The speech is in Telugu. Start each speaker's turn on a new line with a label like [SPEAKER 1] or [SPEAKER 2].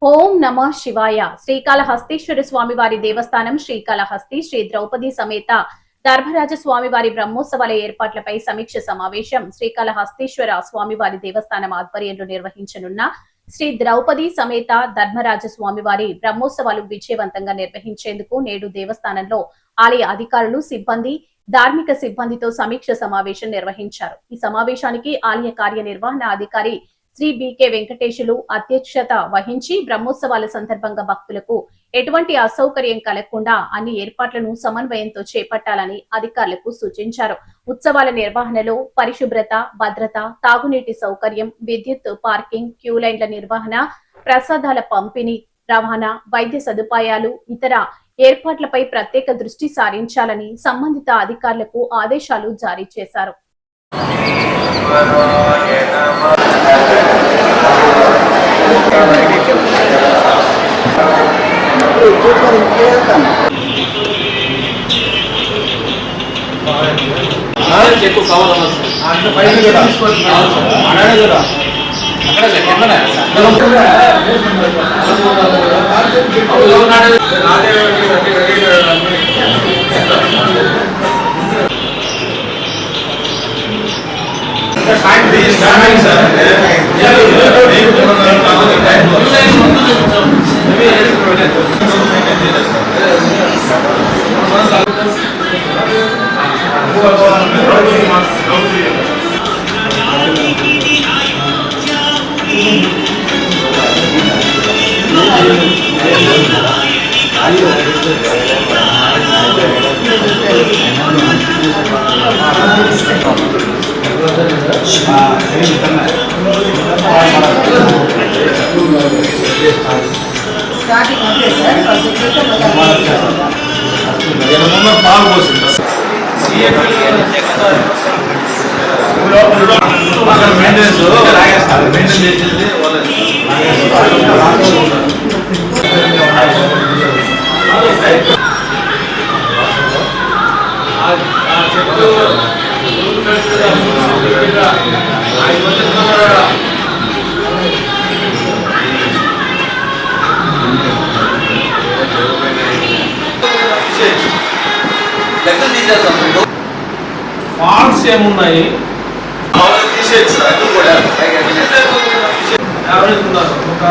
[SPEAKER 1] ఓం నమః శివాయ. శ్రీకాళహస్తీశ్వర స్వామివారి దేవస్థానం శ్రీకాళహస్తి శ్రీ ద్రౌపది సమేత ధర్మరాజ స్వామివారి బ్రహ్మోత్సవాల ఏర్పాట్లపై సమీక్ష సమావేశం శ్రీకాళహస్తీశ్వర స్వామివారి దేవస్థానం ఆధ్వర్యంలో నిర్వహించనున్న శ్రీ ద్రౌపది సమేత ధర్మరాజ స్వామివారి బ్రహ్మోత్సవాలు విజయవంతంగా నిర్వహించేందుకు నేడు దేవస్థానంలో ఆలయ అధికారులు, సిబ్బంది, ధార్మిక సిబ్బందితో సమీక్ష సమావేశం నిర్వహించారు. ఈ సమావేశానికి ఆలయ కార్యనిర్వహణ అధికారి శ్రీ బికే వెంకటేశులు అధ్యక్షత వహించి బ్రహ్మోత్సవాల సందర్భంగా భక్తులకు ఎటువంటి అసౌకర్యం కలగకుండా అన్ని ఏర్పాట్లను సమన్వయంతో చేపట్టాలని అధికారులకు సూచించారు. ఉత్సవాల నిర్వహణలో పరిశుభ్రత, భద్రత, తాగునీటి సౌకర్యం, విద్యుత్, పార్కింగ్, క్యూ లైన్ల నిర్వహణ, ప్రసాదాల పంపిణీ, రవాణా, వైద్య సదుపాయాలు, ఇతర ఏర్పాట్లపై ప్రత్యేక దృష్టి సారించాలని సంబంధిత అధికారులకు ఆదేశాలు జారీ చేశారు.
[SPEAKER 2] ఫాల్స్ ఏమున్నాయి యావరేజ్ ఉన్నారు. ఒక